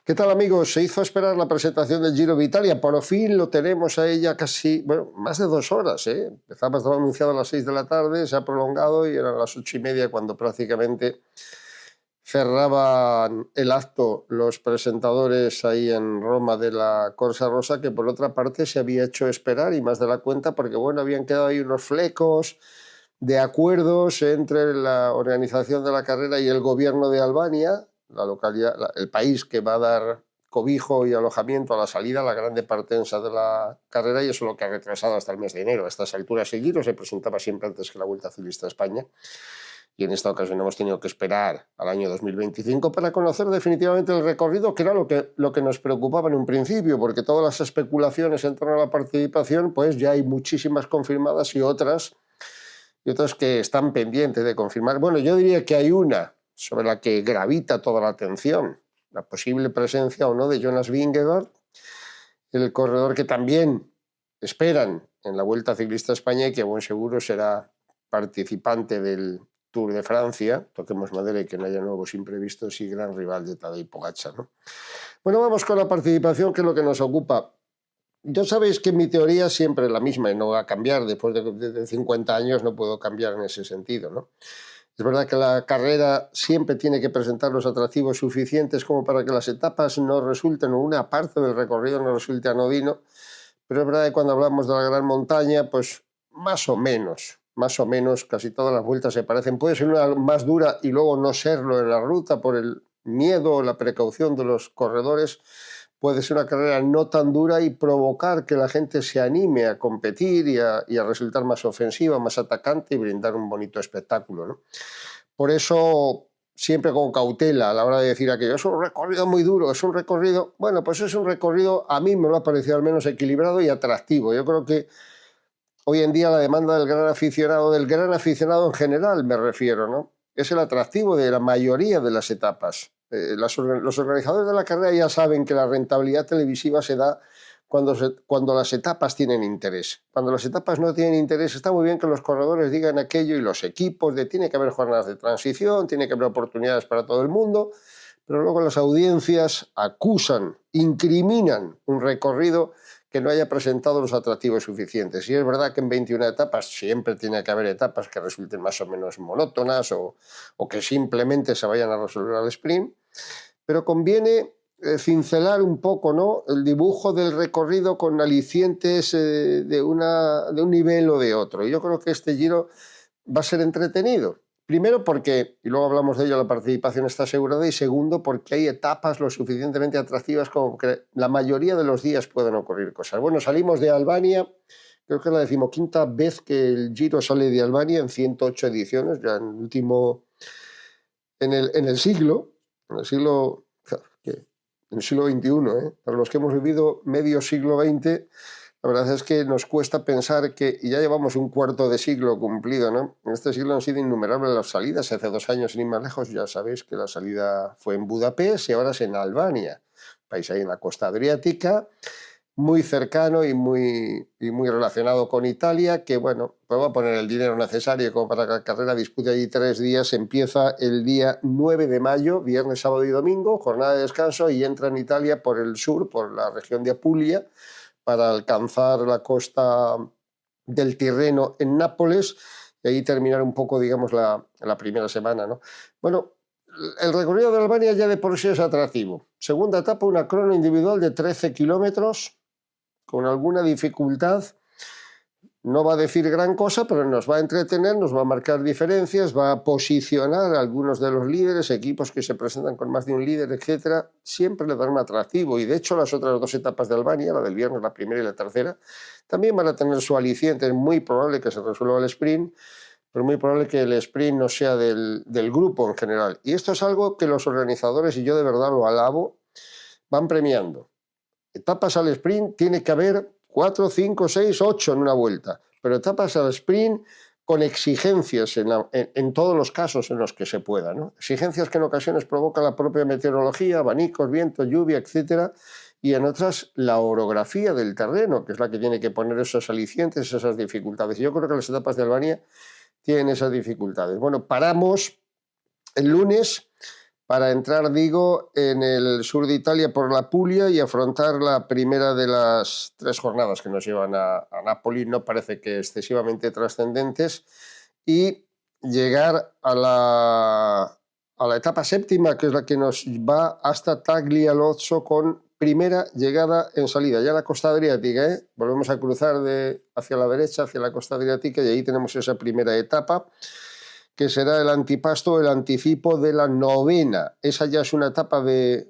¿Qué tal, amigos? Se hizo esperar la presentación del Giro de Italia. Por fin lo tenemos a ella casi, bueno, más de 2 horas, ¿eh? Estaba anunciado a las 6 de la tarde, se ha prolongado y eran las 8:30 cuando prácticamente cerraban el acto los presentadores ahí en Roma de la Corsa Rosa, que por otra parte se había hecho esperar y más de la cuenta porque, bueno, habían quedado ahí unos flecos de acuerdos entre la organización de la carrera y el gobierno de Albania, la localidad, el país que va a dar cobijo y alojamiento a la salida, a la grande partenza de la carrera, y eso es lo que ha retrasado hasta el mes de enero. A estas alturas el Giro se presentaba siempre antes que la Vuelta Ciclista a España, y en esta ocasión hemos tenido que esperar al año 2025 para conocer definitivamente el recorrido, que era lo que nos preocupaba en un principio, porque todas las especulaciones en torno a la participación, pues ya hay muchísimas confirmadas y otras que están pendientes de confirmar. Bueno, yo diría que hay una sobre la que gravita toda la atención, la posible presencia o no de Jonas Vingegaard, el corredor que también esperan en la Vuelta Ciclista a España y que a buen seguro será participante del Tour de Francia, toquemos madera y que no haya nuevos imprevistos, y gran rival de Tadej Pogačar, ¿no? Bueno, vamos con la participación, que es lo que nos ocupa. Ya sabéis que mi teoría siempre es la misma y no va a cambiar. Después de 50 años no puedo cambiar en ese sentido, ¿no? Es verdad que la carrera siempre tiene que presentar los atractivos suficientes como para que las etapas no resulten, o una parte del recorrido no resulte anodino, pero es verdad que cuando hablamos de la gran montaña, pues más o menos, casi todas las vueltas se parecen. Puede ser una más dura y luego no serlo en la ruta por el miedo o la precaución de los corredores. Puede ser una carrera no tan dura y provocar que la gente se anime a competir y a resultar más ofensiva, más atacante y brindar un bonito espectáculo, ¿no? Por eso, siempre con cautela a la hora de decir aquello, es un recorrido muy duro, es un recorrido... Bueno, pues es un recorrido, a mí me lo ha parecido al menos equilibrado y atractivo. Yo creo que hoy en día la demanda del gran aficionado en general me refiero, ¿no? Es el atractivo de la mayoría de las etapas. Los organizadores de la carrera ya saben que la rentabilidad televisiva se da cuando las etapas tienen interés. Cuando las etapas no tienen interés, está muy bien que los corredores digan aquello y los equipos tiene que haber jornadas de transición, tiene que haber oportunidades para todo el mundo, pero luego las audiencias acusan, incriminan un recorrido que no haya presentado los atractivos suficientes. Y es verdad que en 21 etapas siempre tiene que haber etapas que resulten más o menos monótonas o que simplemente se vayan a resolver al sprint, pero conviene cincelar un poco, ¿no?, el dibujo del recorrido con alicientes de un nivel o de otro. Y yo creo que este Giro va a ser entretenido. Primero porque, y luego hablamos de ello, la participación está asegurada, y segundo porque hay etapas lo suficientemente atractivas como que la mayoría de los días pueden ocurrir cosas. Bueno, salimos de Albania, creo que es la 15ª vez que el Giro sale de Albania en 108 ediciones, ya en el siglo XXI, ¿eh? Para los que hemos vivido medio siglo XX, la verdad es que nos cuesta pensar que ya llevamos un cuarto de siglo cumplido, ¿no? En este siglo han sido innumerables las salidas. Hace 2 años, sin ir más lejos, ya sabéis que la salida fue en Budapest y ahora es en Albania, país ahí en la costa adriática, muy cercano y muy relacionado con Italia, que, bueno, pues va a poner el dinero necesario como para que la carrera dispute allí 3 días. Empieza el día 9 de mayo, viernes, sábado y domingo, jornada de descanso, y entra en Italia por el sur, por la región de Apulia, para alcanzar la costa del Tirreno en Nápoles y ahí terminar un poco, digamos, la primera semana, ¿no? Bueno, el recorrido de Albania ya de por sí es atractivo. Segunda etapa, una crono individual de 13 kilómetros, con alguna dificultad. No va a decir gran cosa, pero nos va a entretener, nos va a marcar diferencias, va a posicionar a algunos de los líderes, equipos que se presentan con más de un líder, etcétera. Siempre le dan un atractivo, y de hecho las otras 2 etapas de Albania, la del viernes, la primera y la tercera, también van a tener su aliciente. Es muy probable que se resuelva el sprint, pero muy probable que el sprint no sea del grupo en general. Y esto es algo que los organizadores, y yo de verdad lo alabo, van premiando. Etapas al sprint tiene que haber 4, 5, 6, 8 en una vuelta, pero etapas al sprint con exigencias en todos los casos en los que se pueda, ¿no? Exigencias que en ocasiones provoca la propia meteorología, abanicos, viento, lluvia, etcétera, y en otras la orografía del terreno, que es la que tiene que poner esos alicientes, esas dificultades. Yo creo que las etapas de Albania tienen esas dificultades. Bueno, paramos el lunes para entrar, digo, en el sur de Italia por la Puglia y afrontar la primera de las 3 jornadas que nos llevan a Nápoles, no parece que excesivamente trascendentes, y llegar a la etapa séptima, que es la que nos va hasta Taglialozzo, con primera llegada en salida. Ya la costa adriática, ¿eh? Volvemos a cruzar hacia la derecha, hacia la costa adriática, y ahí tenemos esa primera etapa, que será el antipasto, el anticipo de la novena. Esa ya es una etapa de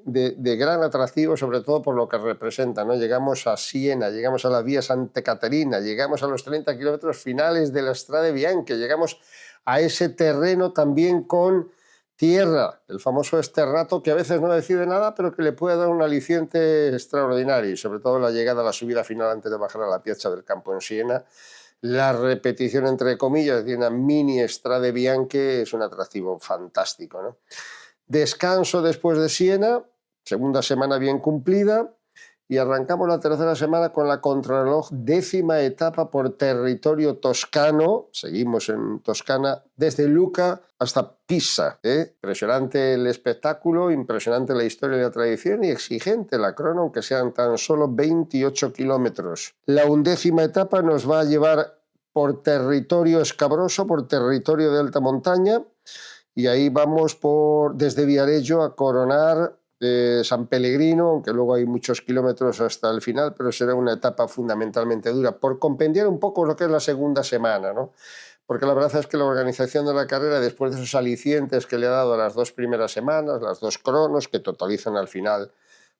gran atractivo, sobre todo por lo que representa, ¿no? Llegamos a Siena, llegamos a la Vía Santa Caterina, llegamos a los 30 kilómetros finales de la Strade Bianche, llegamos a ese terreno también con tierra, el famoso esterrato, que a veces no decide nada, pero que le puede dar un aliciente extraordinario, y sobre todo la llegada a la subida final antes de bajar a la Piazza del Campo en Siena. La repetición, entre comillas, de una mini Strade Bianche es un atractivo fantástico, ¿no? Descanso después de Siena, segunda semana bien cumplida, y arrancamos la tercera semana con la contrarreloj, 10ª etapa por territorio toscano. Seguimos en Toscana desde Lucca hasta Pisa, ¿eh? Impresionante el espectáculo, impresionante la historia y la tradición, y exigente la crono, aunque sean tan solo 28 kilómetros. La 11ª etapa nos va a llevar por territorio escabroso, por territorio de alta montaña, y ahí vamos desde Viareggio a coronar San Pellegrino, aunque luego hay muchos kilómetros hasta el final, pero será una etapa fundamentalmente dura, por compendiar un poco lo que es la segunda semana, ¿no? Porque la verdad es que la organización de la carrera, después de esos alicientes que le ha dado a las 2 primeras semanas, las 2 cronos, que totalizan al final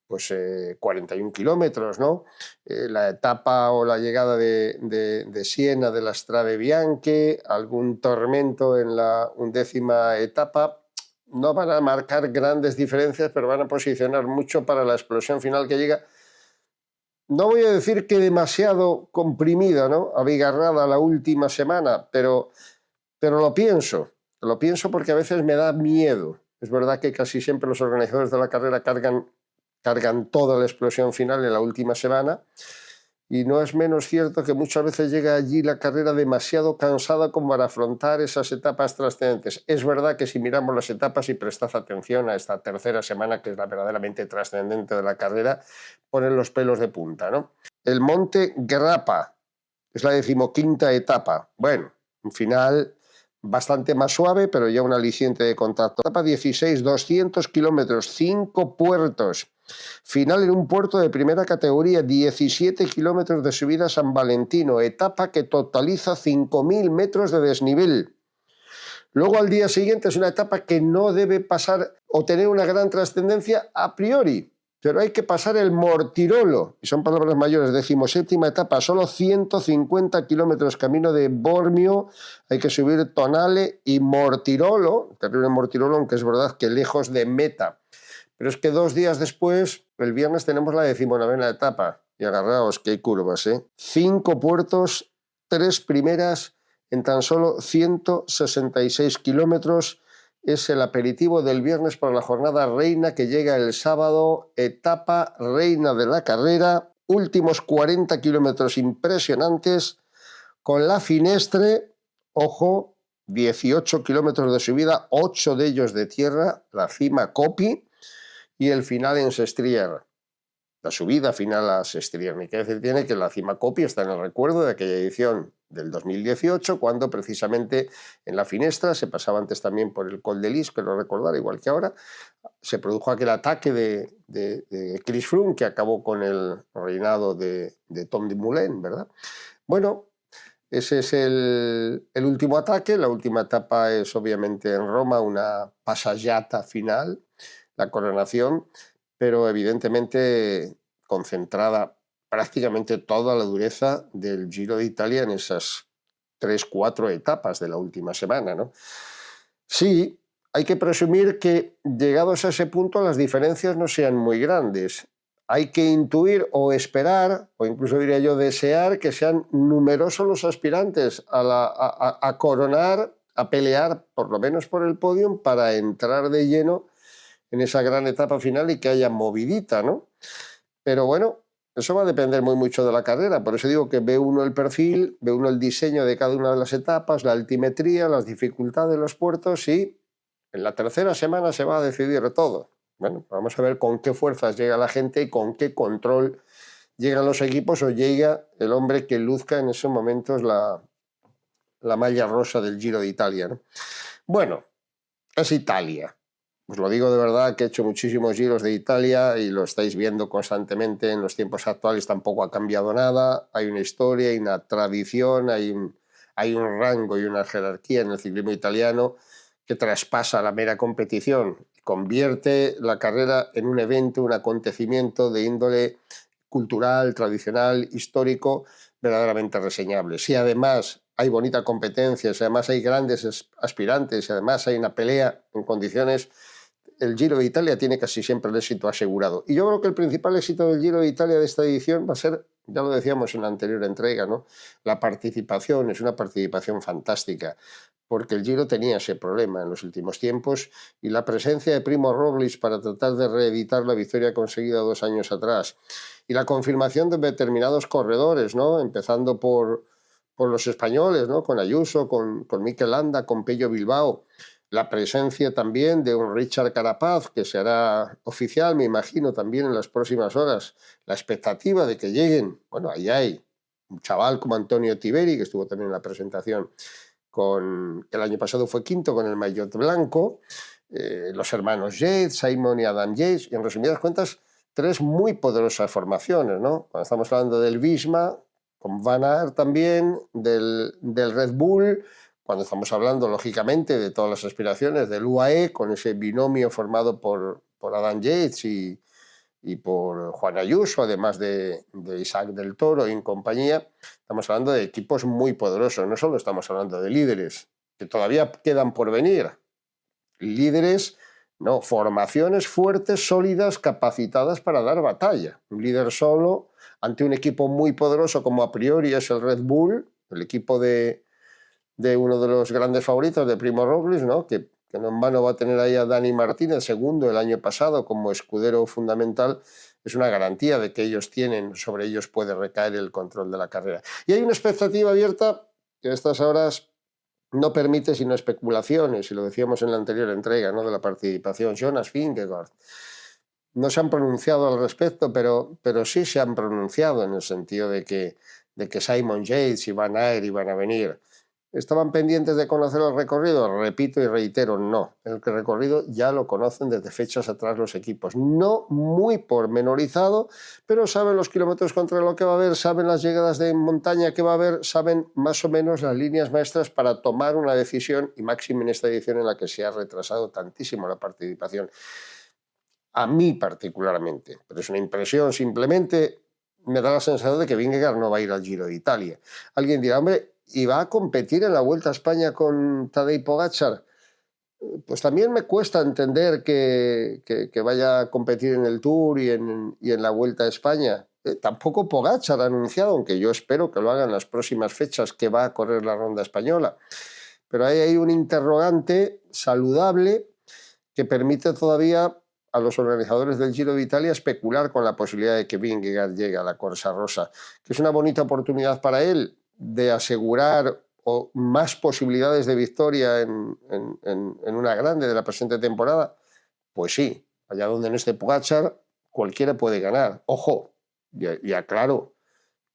pues 41 kilómetros, ¿no? La etapa o la llegada de Siena, de la Strade Bianche, algún tormento en la 11ª etapa, no van a marcar grandes diferencias, pero van a posicionar mucho para la explosión final que llega. No voy a decir que demasiado comprimida, ¿no? Abigarrada la última semana, pero lo pienso porque a veces me da miedo. Es verdad que casi siempre los organizadores de la carrera cargan toda la explosión final en la última semana, y no es menos cierto que muchas veces llega allí la carrera demasiado cansada como para afrontar esas etapas trascendentes. Es verdad que si miramos las etapas y prestad atención a esta tercera semana, que es la verdaderamente trascendente de la carrera, ponen los pelos de punta, ¿no? El Monte Grappa es la 15ª etapa. Bueno, un final bastante más suave, pero ya un aliciente de contacto. Etapa 16, 200 kilómetros, 5 puertos. Final en un puerto de primera categoría, 17 kilómetros de subida a San Valentino, etapa que totaliza 5.000 metros de desnivel. Luego al día siguiente es una etapa que no debe pasar o tener una gran trascendencia a priori, pero hay que pasar el Mortirolo, y son palabras mayores, 17ª etapa, solo 150 kilómetros camino de Bormio, hay que subir Tonale y Mortirolo, terrible Mortirolo, aunque es verdad que lejos de meta. Pero es que 2 días después, el viernes, tenemos la 19ª etapa, y agarraos que hay curvas, ¿eh? 5 puertos, 3 primeras en tan solo 166 kilómetros. Es el aperitivo del viernes para la jornada reina que llega el sábado, etapa reina de la carrera, últimos 40 kilómetros impresionantes, con la Finestre, ojo, 18 kilómetros de subida, 8 de ellos de tierra, la cima Coppi, y el final en Sestriere. La subida final a Sestriere. Ni que decir tiene que la cima Coppi está en el recuerdo de aquella edición del 2018, cuando precisamente en la Finestra, se pasaba antes también por el Col de Lis, que lo recordar, igual que ahora, se produjo aquel ataque de Chris Froome que acabó con el reinado de Tom Dumoulin, ¿verdad? Bueno, ese es el último ataque. La última etapa es obviamente en Roma, una passeggiata final, la coronación, pero evidentemente concentrada prácticamente toda la dureza del Giro de Italia en esas 3-4 etapas de la última semana, ¿no? Sí, hay que presumir que llegados a ese punto las diferencias no sean muy grandes. Hay que intuir o esperar, o incluso diría yo desear, que sean numerosos los aspirantes a coronar, a pelear por lo menos por el podio, para entrar de lleno en esa gran etapa final y que haya movidita, ¿no? Pero bueno, eso va a depender muy mucho de la carrera. Por eso digo que ve uno el perfil, ve uno el diseño de cada una de las etapas, la altimetría, las dificultades de los puertos, y En la tercera semana se va a decidir todo. Bueno, vamos a ver con qué fuerzas llega la gente y con qué control llegan los equipos o llega el hombre que luzca en esos momentos la malla rosa del Giro de Italia, ¿no? Bueno, es Italia. Os lo digo de verdad que he hecho muchísimos giros de Italia y lo estáis viendo constantemente. En los tiempos actuales tampoco ha cambiado nada. Hay una historia, hay una tradición, hay un rango y una jerarquía en el ciclismo italiano que traspasa la mera competición. Convierte la carrera en un evento, un acontecimiento de índole cultural, tradicional, histórico, verdaderamente reseñable. Si además hay bonita competencia, si además hay grandes aspirantes, si además hay una pelea en condiciones, el Giro de Italia tiene casi siempre el éxito asegurado. Y yo creo que el principal éxito del Giro de Italia de esta edición va a ser, ya lo decíamos en la anterior entrega, ¿no? La participación, es una participación fantástica, porque el Giro tenía ese problema en los últimos tiempos y la presencia de Primo Roglic para tratar de reeditar la victoria conseguida 2 años atrás y la confirmación de determinados corredores, ¿no? Empezando por los españoles, ¿no? Con Ayuso, con Mikel Landa, con Pello Bilbao. La presencia también de un Richard Carapaz, que se hará oficial, me imagino, también en las próximas horas. La expectativa de que lleguen, bueno, ahí hay un chaval como Antonio Tiberi, que estuvo también en la presentación, que el año pasado fue quinto con el maillot blanco, los hermanos Yates, Simon y Adam Yates, y en resumidas cuentas, 3 muy poderosas formaciones, ¿no? Cuando estamos hablando del Visma, con Van Aert también, del Red Bull, cuando estamos hablando, lógicamente, de todas las aspiraciones del UAE, con ese binomio formado por Adam Yates y por Juan Ayuso, además de Isaac del Toro y en compañía, estamos hablando de equipos muy poderosos. No solo estamos hablando de líderes, que todavía quedan por venir. Líderes, no, formaciones fuertes, sólidas, capacitadas para dar batalla. Un líder solo ante un equipo muy poderoso como a priori es el Red Bull, el equipo de uno de los grandes favoritos, de Primo Roglic, ¿no? Que no en vano va a tener ahí a Dani Martínez, segundo el año pasado, como escudero fundamental. Es una garantía de que ellos tienen, sobre ellos puede recaer el control de la carrera. Y hay una expectativa abierta que a estas horas no permite sino especulaciones, y lo decíamos en la anterior entrega, ¿no? De la participación. Jonas Vingegaard. No se han pronunciado al respecto, pero sí se han pronunciado en el sentido de que Simon Yates y Van Aert iban a venir. ¿Estaban pendientes de conocer el recorrido? Repito y reitero, no. El recorrido ya lo conocen desde fechas atrás los equipos. No muy pormenorizado, pero saben los kilómetros contra lo que va a haber, saben las llegadas de montaña que va a haber, saben más o menos las líneas maestras para tomar una decisión, y máximo en esta edición en la que se ha retrasado tantísimo la participación. A mí particularmente, pero es una impresión, simplemente me da la sensación de que Vingegaard no va a ir al Giro de Italia. Alguien dirá, hombre, ¿y va a competir en la Vuelta a España con Tadej Pogačar? Pues también me cuesta entender que vaya a competir en el Tour y en la Vuelta a España. Tampoco Pogačar ha anunciado, aunque yo espero que lo haga en las próximas fechas, que va a correr la Ronda Española. Pero ahí hay un interrogante saludable que permite todavía a los organizadores del Giro de Italia especular con la posibilidad de que Vingegaard llegue a la Corsa Rosa, que es una bonita oportunidad para él de asegurar más posibilidades de victoria en una grande de la presente temporada. Pues sí, allá donde no esté Pogačar, cualquiera puede ganar. Ojo, y aclaro,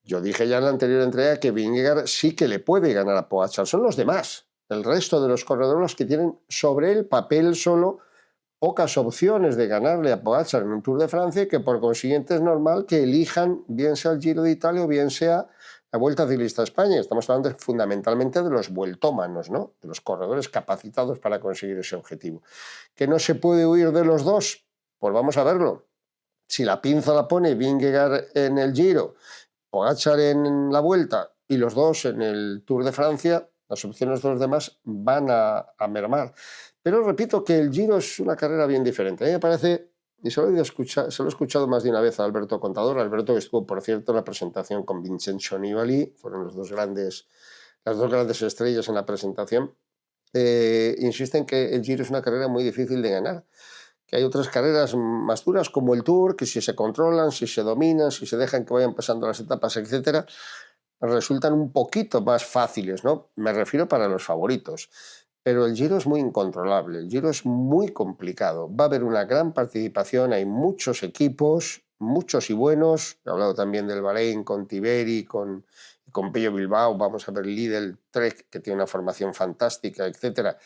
yo dije ya en la anterior entrega que Vingegaard sí que le puede ganar a Pogačar, son los demás, el resto de los corredores que tienen sobre el papel solo pocas opciones de ganarle a Pogačar en un Tour de Francia, que por consiguiente es normal que elijan bien sea el Giro de Italia o bien sea la Vuelta Ciclista a España. Estamos hablando fundamentalmente de los vueltómanos, ¿no? De los corredores capacitados para conseguir ese objetivo. ¿Que no se puede huir de los dos? Pues vamos a verlo. Si la pinza la pone Vingegaard en el Giro, Pogačar en la Vuelta y los dos en el Tour de Francia, las opciones de los demás van a mermar. Pero repito que el Giro es una carrera bien diferente. A mí me parece, y se lo he escuchado más de una vez a Alberto Contador, Alberto que estuvo, por cierto, en la presentación con Vincenzo Nibali, fueron las dos grandes estrellas en la presentación, insisten que el Giro es una carrera muy difícil de ganar, que hay otras carreras más duras como el Tour, que si se controlan, si se dominan, si se dejan que vayan pasando las etapas, etcétera, resultan un poquito más fáciles, ¿no? Me refiero para los favoritos. pero el Giro es muy incontrolable, el Giro es muy complicado. Va a haber una gran participación, hay muchos equipos, muchos y buenos. He hablado también del Bahrein con Tiberi, con Pello Bilbao, vamos a ver Lidl, Trek, que tiene una formación fantástica, etcétera.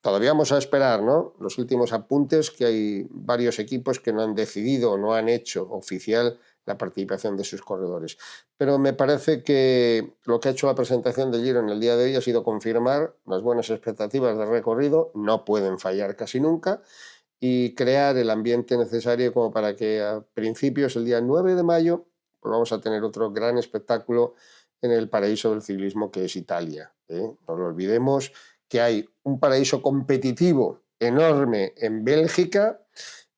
Todavía vamos a esperar, ¿no?, los últimos apuntes, que hay varios equipos que no han decidido o no han hecho oficial la participación de sus corredores. Pero me parece que lo que ha hecho la presentación del Giro en el día de hoy ha sido confirmar las buenas expectativas de recorrido, no pueden fallar casi nunca, y crear el ambiente necesario como para que a principios, el día 9 de mayo, pues vamos a tener otro gran espectáculo en el paraíso del ciclismo, que es Italia, ¿eh? No lo olvidemos, que hay un paraíso competitivo enorme en Bélgica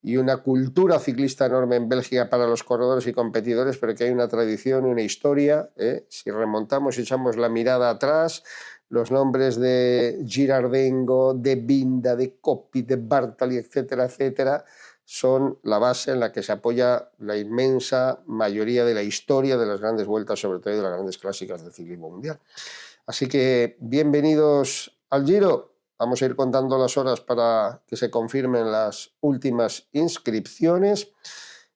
y una cultura ciclista enorme en Bélgica para los corredores y competidores, pero que hay una tradición y una historia, ¿eh? Si remontamos y echamos la mirada atrás, los nombres de Girardengo, de Binda, de Coppi, de Bartali, etcétera, etcétera, son la base en la que se apoya la inmensa mayoría de la historia de las grandes vueltas, sobre todo de las grandes clásicas del ciclismo mundial. Así que bienvenidos al Giro. Vamos a ir contando las horas para que se confirmen las últimas inscripciones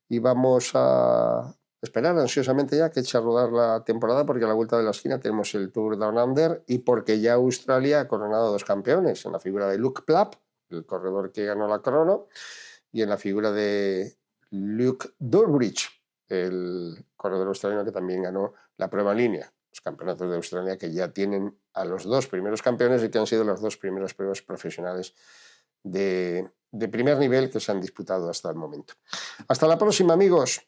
y vamos a esperar ansiosamente ya que eche a rodar la temporada, porque a la vuelta de la esquina tenemos el Tour Down Under y porque ya Australia ha coronado dos campeones, en la figura de Luke Plapp, el corredor que ganó la crono, y en la figura de Luke Durbridge, el corredor australiano que también ganó la prueba en línea. Los campeonatos de Australia, que ya tienen a los dos primeros campeones y que han sido las dos primeras pruebas profesionales de primer nivel que se han disputado hasta el momento. Hasta la próxima, amigos.